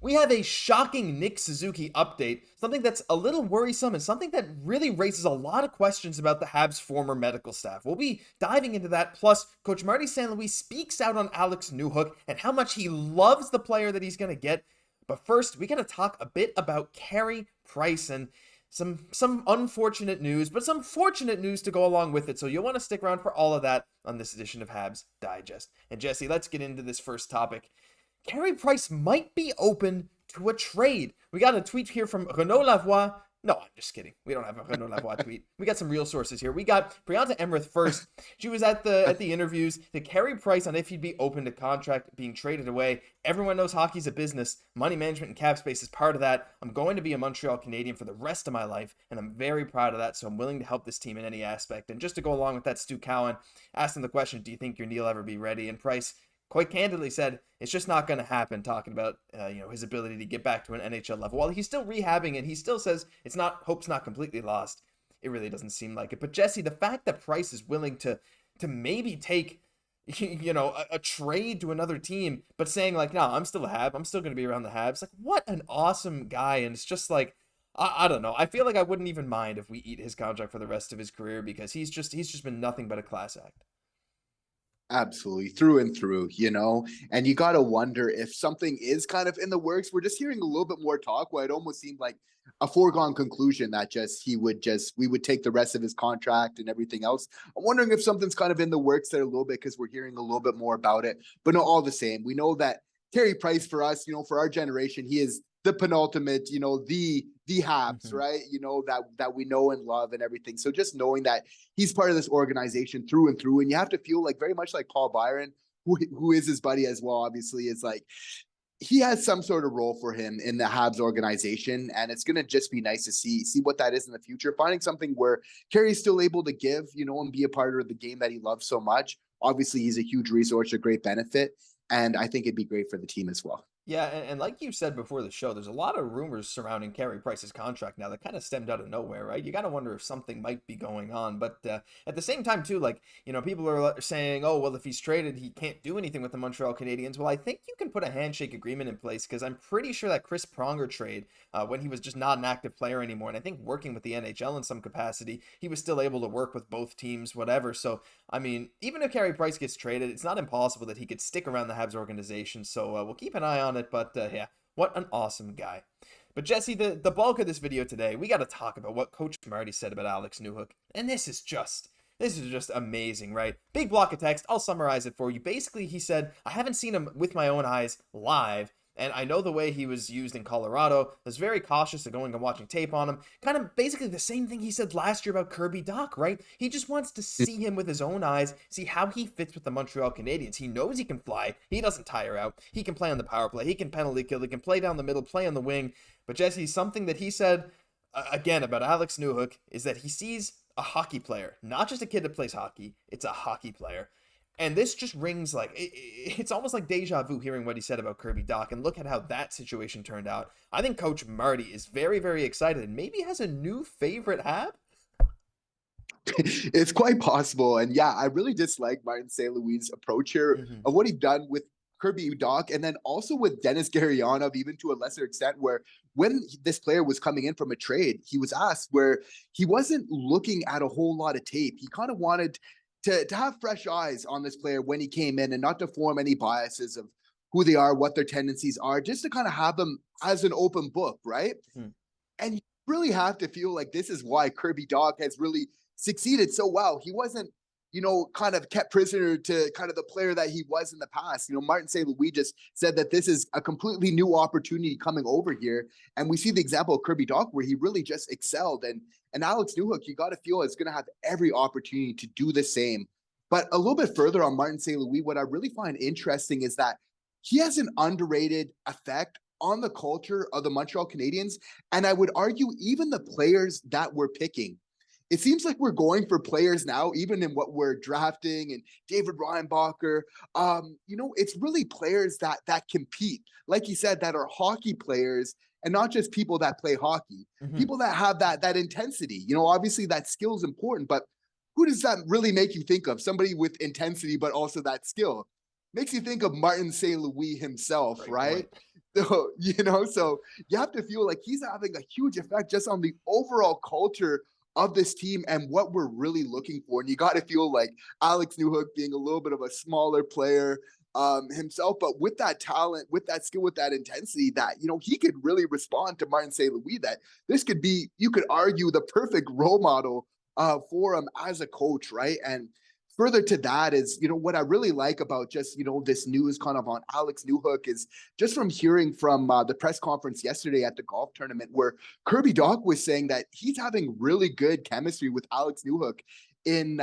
We have a shocking Nick Suzuki update, something that's a little worrisome and something that really raises a lot of questions about the Habs' former medical staff. We'll be diving into that, plus Coach Marty St. Louis speaks out on Alex Newhook and how much he loves the player that he's going to get. But first, we got to talk a bit about Carey Price and some unfortunate news, but some fortunate news to go along with it. So you'll want to stick around for all of that on this edition of Habs Digest. And Jesse, let's get into this first topic. Carey Price might be open to a trade. We got a tweet here from Renaud Lavoie. No, I'm just kidding. We don't have a Renaud Lavoie tweet. We got some real sources here. We got Brianna Emmerich first. She was at the interviews to Carey Price on if he'd be open to contract being traded away. Everyone knows hockey's a business. Money management and cap space is part of that. I'm going to be a Montreal Canadian for the rest of my life, and I'm very proud of that, so I'm willing to help this team in any aspect. And just to go along with that, Stu Cowan asked him the question, do you think your knee will ever be ready? And Price quite candidly said it's just not going to happen, talking about his ability to get back to an NHL level. While he's still rehabbing and he still says hope's not completely lost, it really doesn't seem like it. But Jesse, the fact that Price is willing to maybe take a trade to another team, but saying like, no, I'm still a Hab, I'm still going to be around the Habs, like what an awesome guy. And it's just like, I don't know, I feel like I wouldn't even mind if we eat his contract for the rest of his career, because he's just been nothing but a class act. Absolutely, through and through, and you got to wonder if something is kind of in the works. We're just hearing a little bit more talk where it almost seemed like a foregone conclusion that we would take the rest of his contract and everything else. I'm wondering if something's kind of in the works there a little bit, because we're hearing a little bit more about it. But no, all the same, we know that Carey Price for us, for our generation, he is the penultimate, the Habs, right? That we know and love and everything. So just knowing that he's part of this organization through and through, and you have to feel like very much like Paul Byron, who is his buddy as well, obviously, is like he has some sort of role for him in the Habs organization, and it's going to just be nice to see what that is in the future, finding something where Carey's still able to give, and be a part of the game that he loves so much. Obviously, he's a huge resource, a great benefit, and I think it'd be great for the team as well. Yeah, and like you said before the show, there's a lot of rumors surrounding Carey Price's contract now that kind of stemmed out of nowhere, right? You got to wonder if something might be going on. But at the same time, too, like, people are saying, oh, well, if he's traded, he can't do anything with the Montreal Canadiens. Well, I think you can put a handshake agreement in place, because I'm pretty sure that Chris Pronger trade, when he was just not an active player anymore, and I think working with the NHL in some capacity, he was still able to work with both teams, whatever. So, I mean, even if Carey Price gets traded, it's not impossible that he could stick around the Habs organization. So we'll keep an eye on it. But yeah, what an awesome guy. But Jesse, the bulk of this video today, we got to talk about what Coach Marty said about Alex Newhook. And this is just amazing, right? Big block of text. I'll summarize it for you. Basically, he said, I haven't seen him with my own eyes live, and I know the way he was used in Colorado. I was very cautious of going and watching tape on him. Kind of basically the same thing he said last year about Kirby Dach, right? He just wants to see him with his own eyes, see how he fits with the Montreal Canadiens. He knows he can fly. He doesn't tire out. He can play on the power play. He can penalty kill. He can play down the middle, play on the wing. But Jesse, something that he said, again, about Alex Newhook is that he sees a hockey player, not just a kid that plays hockey. It's a hockey player. And this just rings like, it's almost like deja vu hearing what he said about Kirby Dach, and look at how that situation turned out. I think Coach Marty is very, very excited and maybe has a new favorite Hab. It's quite possible. And yeah, I really dislike Martin St. Louis' approach here of what he's done with Kirby Dach, and then also with Denis Gurianov, even to a lesser extent, where when this player was coming in from a trade, he was asked where he wasn't looking at a whole lot of tape. He kind of wanted to have fresh eyes on this player when he came in, and not to form any biases of who they are, what their tendencies are, just to kind of have them as an open book, right? And you really have to feel like this is why Kirby Dach has really succeeded so well. He wasn't, kind of kept prisoner to kind of the player that he was in the past. Martin St. Louis just said that this is a completely new opportunity coming over here. And we see the example of Kirby Dach where he really just excelled. And Alex Newhook, you got to feel is going to have every opportunity to do the same. But a little bit further on Martin St. Louis, what I really find interesting is that he has an underrated effect on the culture of the Montreal Canadiens. And I would argue even the players that we're picking. It seems like we're going for players now, even in what we're drafting, and David Reinbacher. It's really players that compete, like you said, that are hockey players, and not just people that play hockey. People that have that intensity. Obviously that skill is important, but who does that really make you think of? Somebody with intensity, but also that skill. Makes you think of Martin St. Louis himself, right? So, so you have to feel like he's having a huge effect just on the overall culture of this team and what we're really looking for. And you got to feel like Alex Newhook being a little bit of a smaller player himself, but with that talent, with that skill, with that intensity, that, he could really respond to Martin St. Louis, that this could be, you could argue, the perfect role model for him as a coach, right? And further to that is, what I really like about just, this news kind of on Alex Newhook is just from hearing from the press conference yesterday at the golf tournament where Kirby Dach was saying that he's having really good chemistry with Alex Newhook in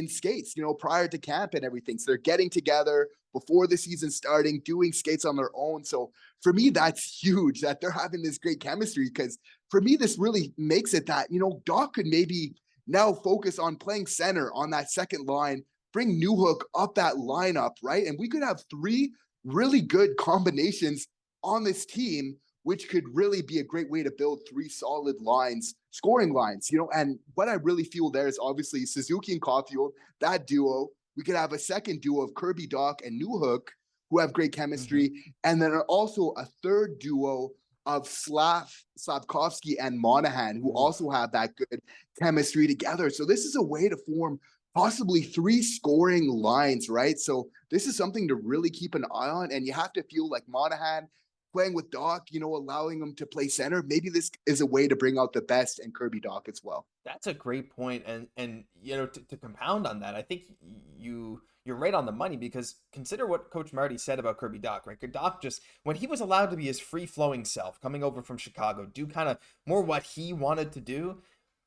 skates, prior to camp and everything. So they're getting together before the season starting, doing skates on their own. So for me, that's huge that they're having this great chemistry, because for me, this really makes it that, Dach could maybe now focus on playing center on that second line, bring Newhook up that lineup, right? And we could have three really good combinations on this team, which could really be a great way to build three solid lines, scoring lines, and what I really feel there is obviously Suzuki and Caufield, that duo. We could have a second duo of Kirby Dach and Newhook, who have great chemistry. Mm-hmm. And then also a third duo of Slafkovsky and Monahan, who also have that good chemistry together. So this is a way to form possibly three scoring lines, right? So this is something to really keep an eye on. And you have to feel like Monahan playing with Dach, allowing him to play center. Maybe this is a way to bring out the best in Kirby Dach as well. That's a great point. And to compound on that, I think you're right on the money, because consider what Coach Marty said about Kirby Dach, right? Dach just, when he was allowed to be his free-flowing self, coming over from Chicago, do kind of more what he wanted to do,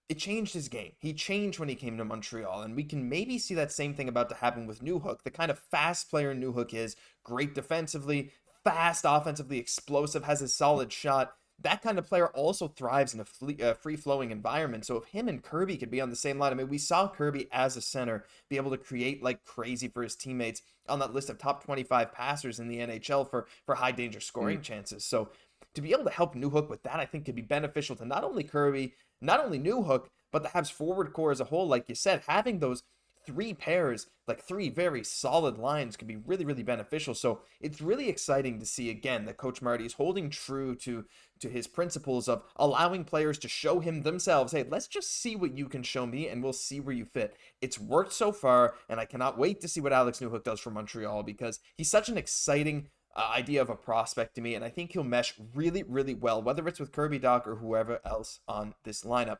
it changed his game. He changed when he came to Montreal, and we can maybe see that same thing about to happen with Newhook. The kind of fast player Newhook is, great defensively, fast offensively, explosive, has a solid shot. That kind of player also thrives in a free-flowing environment. So if him and Kirby could be on the same line, I mean, we saw Kirby as a center be able to create like crazy for his teammates on that list of top 25 passers in the NHL for high danger scoring chances. So to be able to help Newhook with that, I think could be beneficial to not only Kirby, not only Newhook, but the Habs forward core as a whole. Like you said, having those three pairs, like three very solid lines, could be really, really beneficial. So it's really exciting to see, again, that Coach Marty is holding true to his principles of allowing players to show him themselves. Hey, let's just see what you can show me, and we'll see where you fit. It's worked so far, and I cannot wait to see what Alex Newhook does for Montreal, because he's such an exciting idea of a prospect to me, and I think he'll mesh really, really well, whether it's with Kirby Dach or whoever else on this lineup.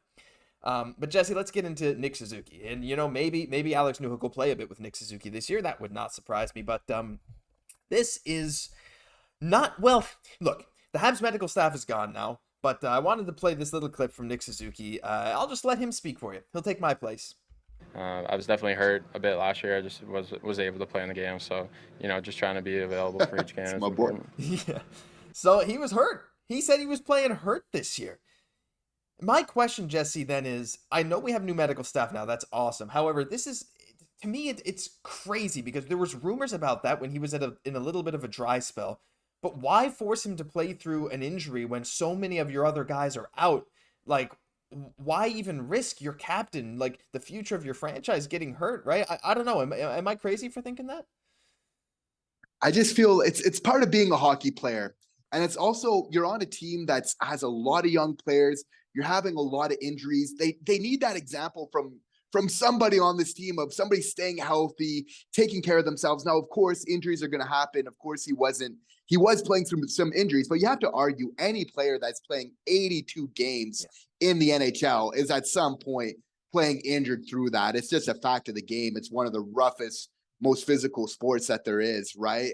But Jesse, let's get into Nick Suzuki, and maybe Alex Newhook will play a bit with Nick Suzuki this year. That would not surprise me. But this is not, well, look, the Habs medical staff is gone now, but I wanted to play this little clip from Nick Suzuki. I'll just let him speak for you. He'll take my place. I was definitely hurt a bit last year. I just was able to play in the game, so just trying to be available for each game is important. Yeah. So he was hurt. He said he was playing hurt this year. My question, Jesse, then is, I know we have new medical staff now. That's awesome. However, this is, to me, it's crazy, because there was rumors about that when he was in a little bit of a dry spell. But why force him to play through an injury when so many of your other guys are out? Like, why even risk your captain, like the future of your franchise, getting hurt, right? I don't know. Am I crazy for thinking that? I just feel it's part of being a hockey player. And it's also, you're on a team that has a lot of young players. You're having a lot of injuries. They need that example from somebody on this team, of somebody staying healthy, taking care of themselves. Now, of course, injuries are going to happen. Of course, he was playing through some injuries, but you have to argue any player that's playing 82 games in the NHL is at some point playing injured through that. It's just a fact of the game. It's one of the roughest, most physical sports that there is, right?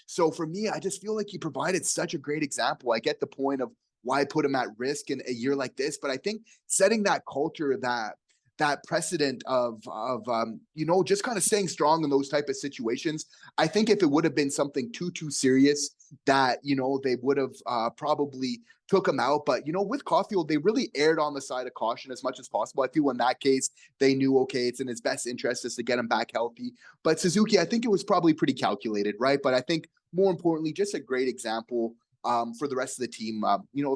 So for me, I just feel like he provided such a great example. I get the point of why put him at risk in a year like this, but I think setting that culture, that precedent of just kind of staying strong in those type of situations. I think if it would have been something too serious, that they would have probably took him out. But with Caufield, they really erred on the side of caution as much as possible. I feel in that case they knew, okay, it's in his best interest is to get him back healthy. But Suzuki, I think it was probably pretty calculated, right? But I think more importantly, just a great example for the rest of the team,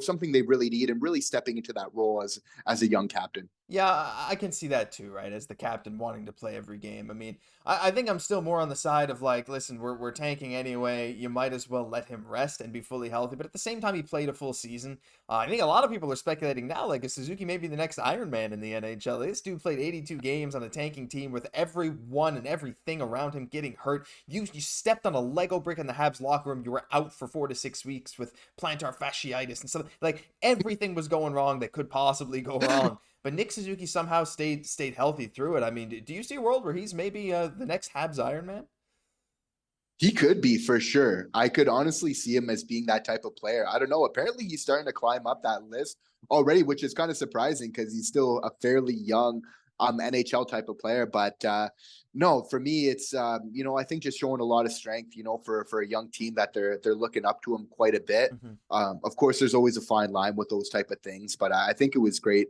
something they really need, and really stepping into that role as a young captain. Yeah, I can see that too, right? As the captain wanting to play every game. I mean, I think I'm still more on the side of like, listen, we're tanking anyway. You might as well let him rest and be fully healthy. But at the same time, he played a full season. I think a lot of people are speculating now, like, is Suzuki maybe the next Iron Man in the NHL? This dude played 82 games on a tanking team with everyone and everything around him getting hurt. You stepped on a Lego brick in the Habs locker room. You were out for 4 to 6 weeks with plantar fasciitis and stuff. Like everything was going wrong that could possibly go wrong. But Nick Suzuki somehow stayed healthy through it. I mean, do you see a world where he's maybe the next Habs Iron Man? He could be for sure. I could honestly see him as being that type of player. I don't know. Apparently, he's starting to climb up that list already, which is kind of surprising because he's still a fairly young NHL type of player. But no, for me, it's I think just showing a lot of strength. For a young team that they're looking up to him quite a bit. Of course, there's always a fine line with those type of things, but I think it was great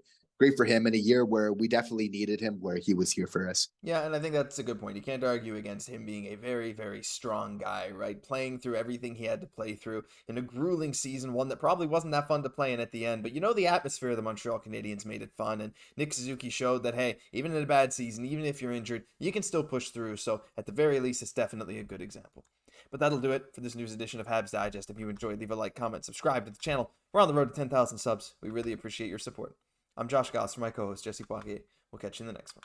for him in a year where we definitely needed him, where he was here for us. Yeah, and I think that's a good point. You can't argue against him being a very, very strong guy, right? Playing through everything he had to play through in a grueling season, one that probably wasn't that fun to play in at the end. But the atmosphere of the Montreal Canadiens made it fun, and Nick Suzuki showed that, hey, even in a bad season, even if you're injured, you can still push through. So at the very least, it's definitely a good example. But that'll do it for this news edition of Habs Digest. If you enjoyed, leave a like, comment, subscribe to the channel. We're on the road to 10,000 subs. We really appreciate your support. I'm Josh Gosse for my co-host, Jesse Poirier. We'll catch you in the next one.